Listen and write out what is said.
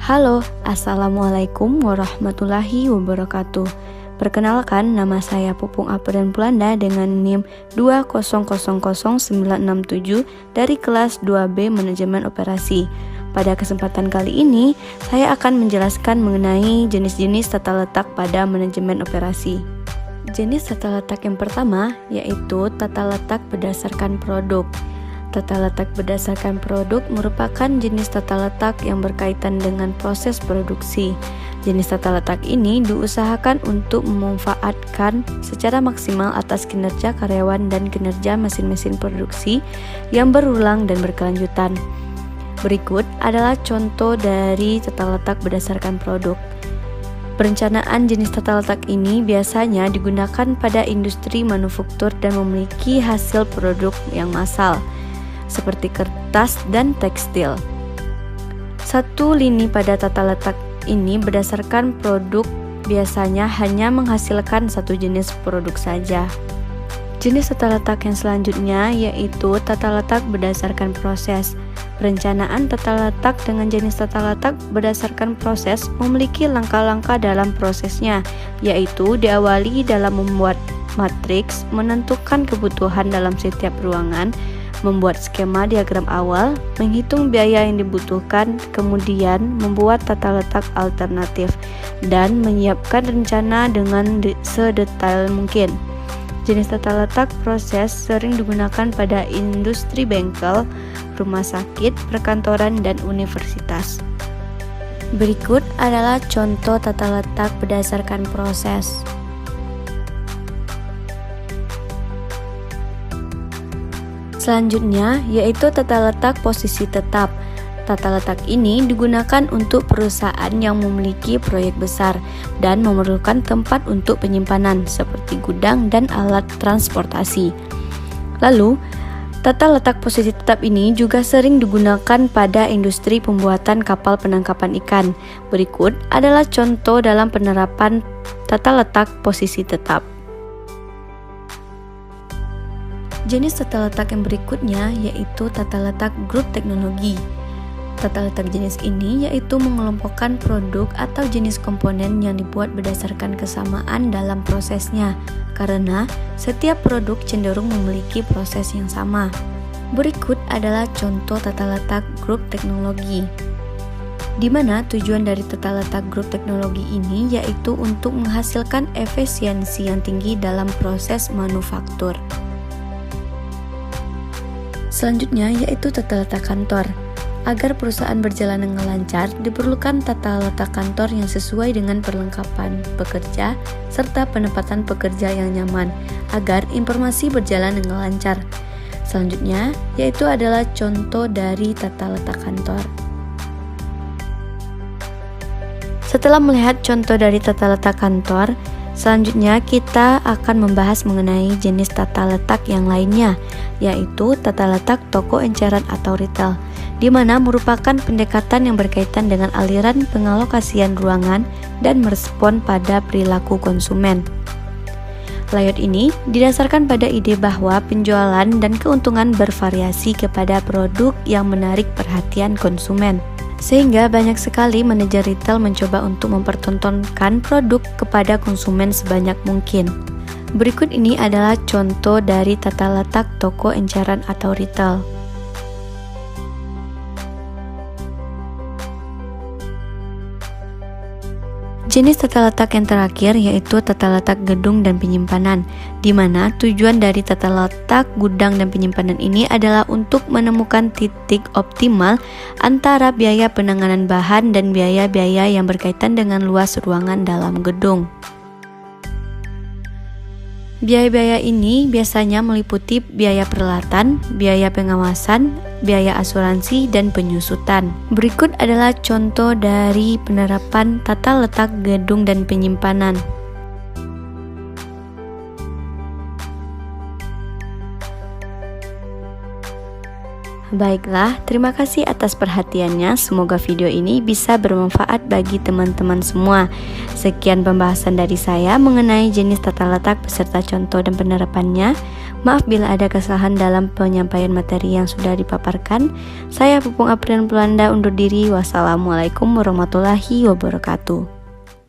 Halo, Assalamualaikum warahmatullahi wabarakatuh. Perkenalkan, nama saya Pupung Apeden Pulanda dengan NIM 2000967 dari kelas 2B Manajemen Operasi. Pada kesempatan kali ini, saya akan menjelaskan mengenai jenis-jenis tata letak pada manajemen operasi. Jenis tata letak yang pertama yaitu tata letak berdasarkan produk. Tata letak berdasarkan produk merupakan jenis tata letak yang berkaitan dengan proses produksi. Jenis tata letak ini diusahakan untuk memanfaatkan secara maksimal atas kinerja karyawan dan kinerja mesin-mesin produksi yang berulang dan berkelanjutan. Berikut adalah contoh dari tata letak berdasarkan produk. Perencanaan jenis tata letak ini biasanya digunakan pada industri manufaktur dan memiliki hasil produk yang massal, seperti kertas dan tekstil. Satu lini pada tata letak ini berdasarkan produk biasanya hanya menghasilkan satu jenis produk saja. Jenis tata letak yang selanjutnya yaitu tata letak berdasarkan proses. Perencanaan tata letak dengan jenis tata letak berdasarkan proses memiliki langkah-langkah dalam prosesnya, yaitu diawali dalam membuat matriks, menentukan kebutuhan dalam setiap ruangan, membuat skema diagram awal, menghitung biaya yang dibutuhkan, kemudian membuat tata letak alternatif, dan menyiapkan rencana dengan sedetail mungkin. Jenis tata letak proses sering digunakan pada industri bengkel, rumah sakit, perkantoran, dan universitas. Berikut adalah contoh tata letak berdasarkan proses. Selanjutnya yaitu tata letak posisi tetap. Tata letak ini digunakan untuk perusahaan yang memiliki proyek besar dan memerlukan tempat untuk penyimpanan seperti gudang dan alat transportasi. Lalu, tata letak posisi tetap ini juga sering digunakan pada industri pembuatan kapal penangkapan ikan. Berikut adalah contoh dalam penerapan tata letak posisi tetap. Jenis tata letak yang berikutnya yaitu tata letak grup teknologi. Tata letak jenis ini yaitu mengelompokkan produk atau jenis komponen yang dibuat berdasarkan kesamaan dalam prosesnya, karena setiap produk cenderung memiliki proses yang sama. Berikut adalah contoh tata letak grup teknologi, di mana tujuan dari tata letak grup teknologi ini yaitu untuk menghasilkan efisiensi yang tinggi dalam proses manufaktur. Selanjutnya yaitu tata letak kantor. Agar perusahaan berjalan dengan lancar, diperlukan tata letak kantor yang sesuai dengan perlengkapan pekerja serta penempatan pekerja yang nyaman agar informasi berjalan dengan lancar. Selanjutnya yaitu adalah contoh dari tata letak kantor. Setelah melihat contoh dari tata letak kantor, selanjutnya kita akan membahas mengenai jenis tata letak yang lainnya, yaitu tata letak toko eceran atau retail, di mana merupakan pendekatan yang berkaitan dengan aliran pengalokasian ruangan dan merespon pada perilaku konsumen. Layout ini didasarkan pada ide bahwa penjualan dan keuntungan bervariasi kepada produk yang menarik perhatian konsumen, sehingga banyak sekali manajer retail mencoba untuk mempertontonkan produk kepada konsumen sebanyak mungkin. Berikut ini adalah contoh dari tata letak toko eceran atau retail. Jenis tata letak yang terakhir yaitu tata letak gedung dan penyimpanan, di mana tujuan dari tata letak gudang dan penyimpanan ini adalah untuk menemukan titik optimal antara biaya penanganan bahan dan biaya-biaya yang berkaitan dengan luas ruangan dalam gedung. Biaya-biaya ini biasanya meliputi biaya peralatan, biaya pengawasan, biaya asuransi, dan penyusutan. Berikut adalah contoh dari penerapan tata letak gedung dan penyimpanan. Baiklah, terima kasih atas perhatiannya. Semoga video ini bisa bermanfaat bagi teman-teman semua. Sekian pembahasan dari saya mengenai jenis tata letak beserta contoh dan penerapannya. Maaf bila ada kesalahan dalam penyampaian materi yang sudah dipaparkan. Saya Pupung April Belanda undur diri. Wassalamualaikum warahmatullahi wabarakatuh.